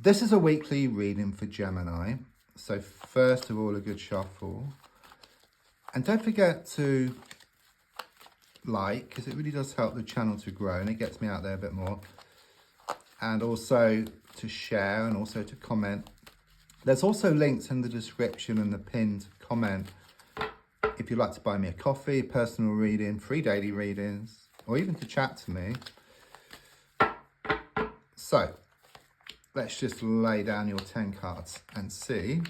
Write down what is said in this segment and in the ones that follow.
This is a weekly reading for Gemini. So first of all, a good shuffle. And don't forget to like, because it really does help the channel to grow and it gets me out there a bit more. And also to share and also to comment. There's also links in the description and the pinned comment if you'd like to buy me a coffee, personal reading, free daily readings, or even to chat to me. So let's just lay down your 10 cards and see.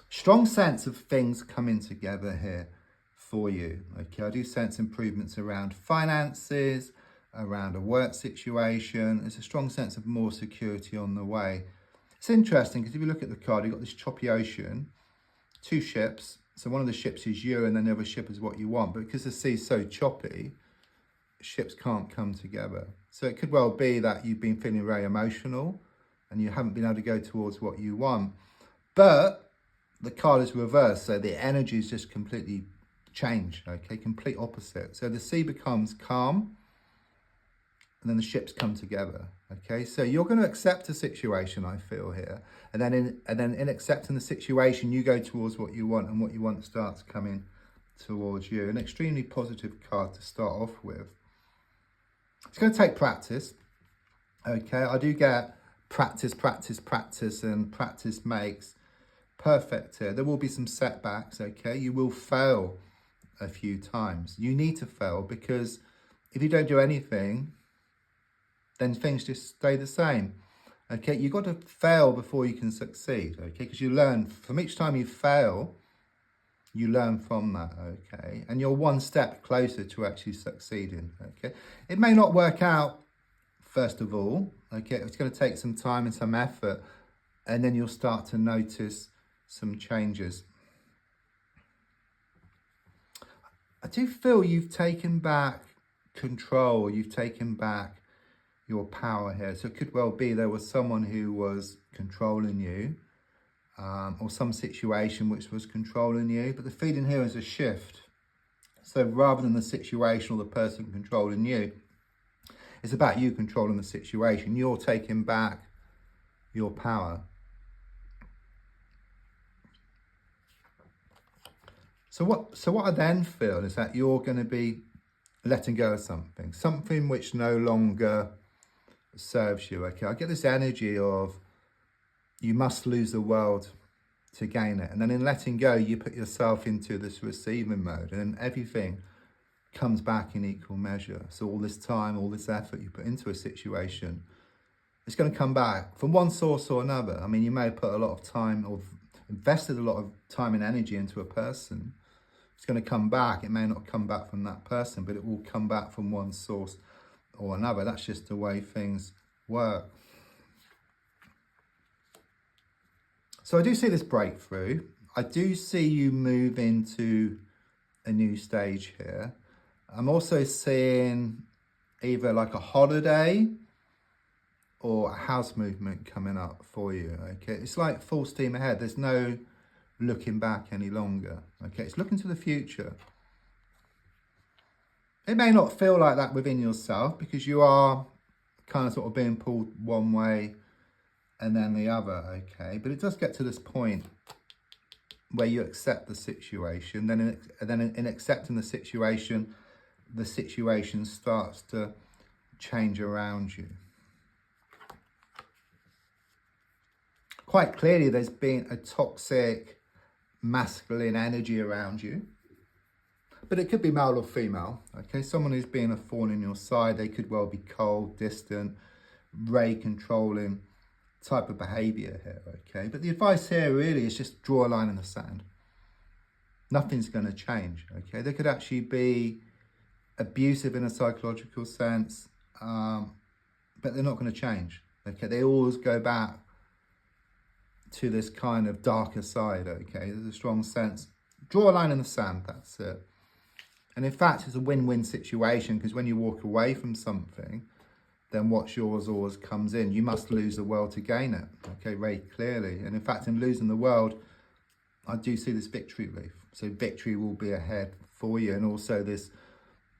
Strong sense of things coming together here for you. Okay, I do sense improvements around finances, around a work situation. There's a strong sense of more security on the way. It's interesting because if you look at the card, you've got this choppy ocean, two ships. So one of the ships is you and then the other ship is what you want. But because the sea's so choppy, ships can't come together. So it could well be that you've been feeling very emotional and you haven't been able to go towards what you want. But the card is reversed, so the energy is just completely changed, okay, complete opposite. So the sea becomes calm, and then the ships come together, okay? So you're going to accept a situation, I feel here, and then in accepting the situation, you go towards what you want, and what you want starts coming towards you. An extremely positive card to start off with. It's going to take practice, okay? I do get practice, and practice makes perfect here. There will be some setbacks, okay? You will fail a few times. You need to fail because if you don't do anything, then things just stay the same, okay? You've got to fail before you can succeed, okay? Because you learn from each time you fail, you learn from that, okay? And you're one step closer to actually succeeding, okay? It may not work out, first of all, okay? It's going to take some time and some effort, and then you'll start to notice some changes. I do feel you've taken back control, you've taken back your power here. So it could well be there was someone who was controlling you, or some situation which was controlling you, but the feeling here is a shift. So rather than the situation or the person controlling you, it's about you controlling the situation. You're taking back your power. So what I then feel is that you're going to be letting go of something which no longer serves you, okay? I get this energy of you must lose the world to gain it. And then in letting go, you put yourself into this receiving mode and everything comes back in equal measure. So all this time, all this effort you put into a situation, it's going to come back from one source or another. I mean, you may put a lot of time or invested a lot of time and energy into a person. It's going to come back. It may not come back from that person, but it will come back from one source or another. That's just the way things work. So I do see this breakthrough. I do see you move into a new stage here. I'm also seeing either like a holiday or a house movement coming up for you, okay? It's like full steam ahead. There's no looking back any longer, okay? It's looking to the future. It may not feel like that within yourself because you are kind of sort of being pulled one way and then the other, okay? But it does get to this point where you accept the situation. Then in accepting the situation starts to change around you. Quite clearly, there's been a toxic masculine energy around you. But it could be male or female, okay? Someone who's being a thorn in your side, they could well be cold, distant, very controlling type of behavior here, okay? But the advice here really is just draw a line in the sand. Nothing's going to change, okay? They could actually be abusive in a psychological sense, but they're not going to change, okay? They always go back to this kind of darker side, okay? There's a strong sense. Draw a line in the sand, that's it. And in fact, it's a win-win situation because when you walk away from something, then what's yours always comes in. You must lose the world to gain it, okay, very clearly. And in fact, in losing the world, I do see this victory reef. So victory will be ahead for you. And also this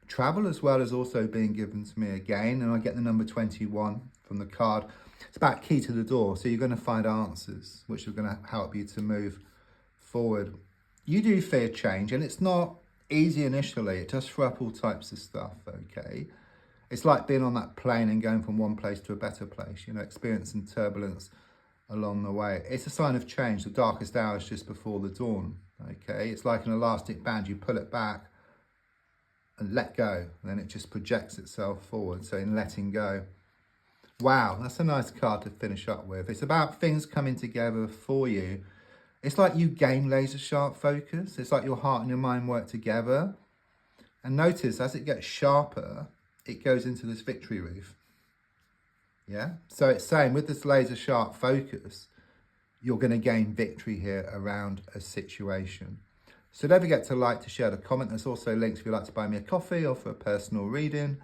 travel as well is also being given to me again. And I get the number 21 from the card. It's about key to the door. So you're going to find answers, which are going to help you to move forward. You do fear change, and it's not easy initially. It does throw up all types of stuff, okay? It's like being on that plane and going from one place to a better place, you know, experiencing turbulence along the way. It's a sign of change. The darkest hour is just before the dawn, okay? It's like an elastic band. You pull it back and let go, and then it just projects itself forward. So in letting go. Wow, that's a nice card to finish up with. It's about things coming together for you. It's like you gain laser sharp focus. It's like your heart and your mind work together. And notice as it gets sharper, it goes into this victory reef. Yeah, so it's saying with this laser sharp focus, you're going to gain victory here around a situation. So don't forget to like, to share, to comment. There's also links if you'd like to buy me a coffee or for a personal reading.